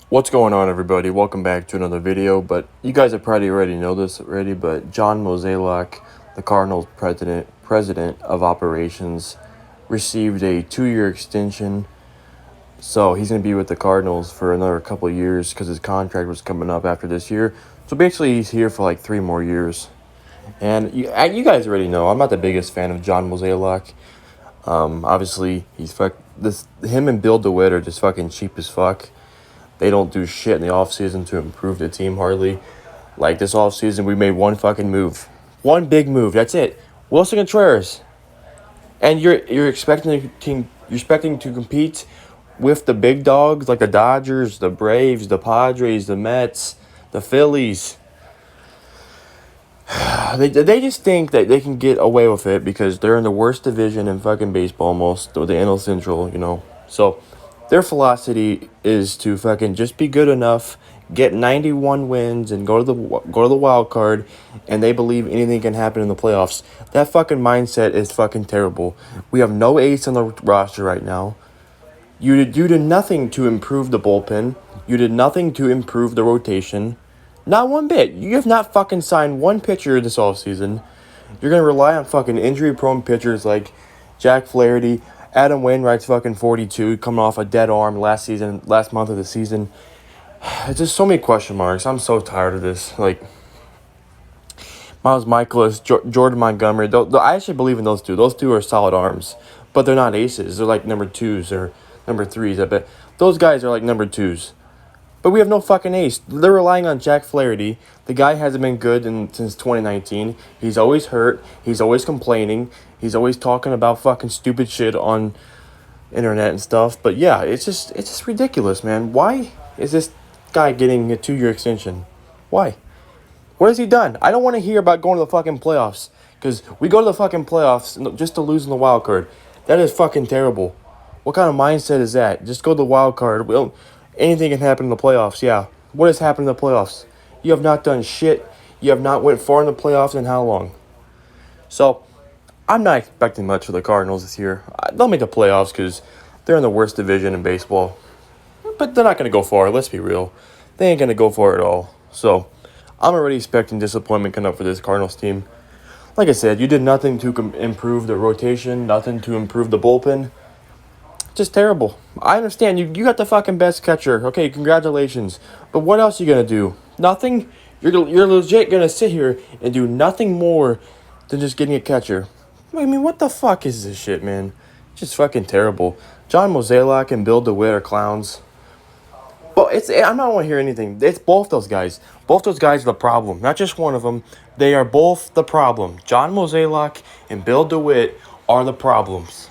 What's going on, everybody? Welcome back to another video. But you guys have probably already know this already, but John Mozeliak, the Cardinals president of operations, received a 2-year extension. So he's going to be with the Cardinals for another couple of years because his contract was coming up after this year. So basically he's here for like 3 more years. And you guys already know I'm not the biggest fan of John Mozeliak. Obviously him and Bill DeWitt are just fucking cheap as fuck. They don't do shit in the offseason to improve the team hardly. Like this offseason, we made one fucking move. One big move. That's it. Wilson Contreras. And you're expecting to compete with the big dogs like the Dodgers, the Braves, the Padres, the Mets, the Phillies. They just think that they can get away with it because they're in the worst division in fucking baseball almost, the NL Central, So their philosophy is to fucking just be good enough, get 91 wins, and go to the wild card, and they believe anything can happen in the playoffs. That fucking mindset is fucking terrible. We have no ace on the roster right now. You did nothing to improve the bullpen. You did nothing to improve the rotation. Not one bit. You have not fucking signed one pitcher this offseason. You're going to rely on fucking injury-prone pitchers like Jack Flaherty. Adam Wainwright's fucking 42, coming off a dead arm last month of the season. It's just so many question marks. I'm so tired of this. Like, Miles Michaelis, Jordan Montgomery. I actually believe in those two. Those two are solid arms, but they're not aces. They're like number 2s or number 3s, I bet. Those guys are like number 2s. But we have no fucking ace. They're relying on Jack Flaherty. The guy hasn't been good since 2019. He's always hurt. He's always complaining. He's always talking about fucking stupid shit on internet and stuff. But yeah, it's just ridiculous, man. Why is this guy getting a 2-year extension? Why? What has he done? I don't want to hear about going to the fucking playoffs. Because we go to the fucking playoffs just to lose in the wild card. That is fucking terrible. What kind of mindset is that? Just go to the wild card. Anything can happen in the playoffs, yeah. What has happened in the playoffs? You have not done shit. You have not went far in the playoffs in how long? So, I'm not expecting much for the Cardinals this year. They'll make the playoffs because they're in the worst division in baseball. But they're not going to go far, let's be real. They ain't going to go far at all. So, I'm already expecting disappointment coming up for this Cardinals team. Like I said, you did nothing to improve the rotation, nothing to improve the bullpen. Just terrible. I understand. You got the fucking best catcher. Okay, congratulations. But what else are you going to do? Nothing? You're legit going to sit here and do nothing more than just getting a catcher. I mean, what the fuck is this shit, man? Just fucking terrible. John Mozeliak and Bill DeWitt are clowns. But I'm not want to hear anything. It's both those guys. Both those guys are the problem. Not just one of them. They are both the problem. John Mozeliak and Bill DeWitt are the problems.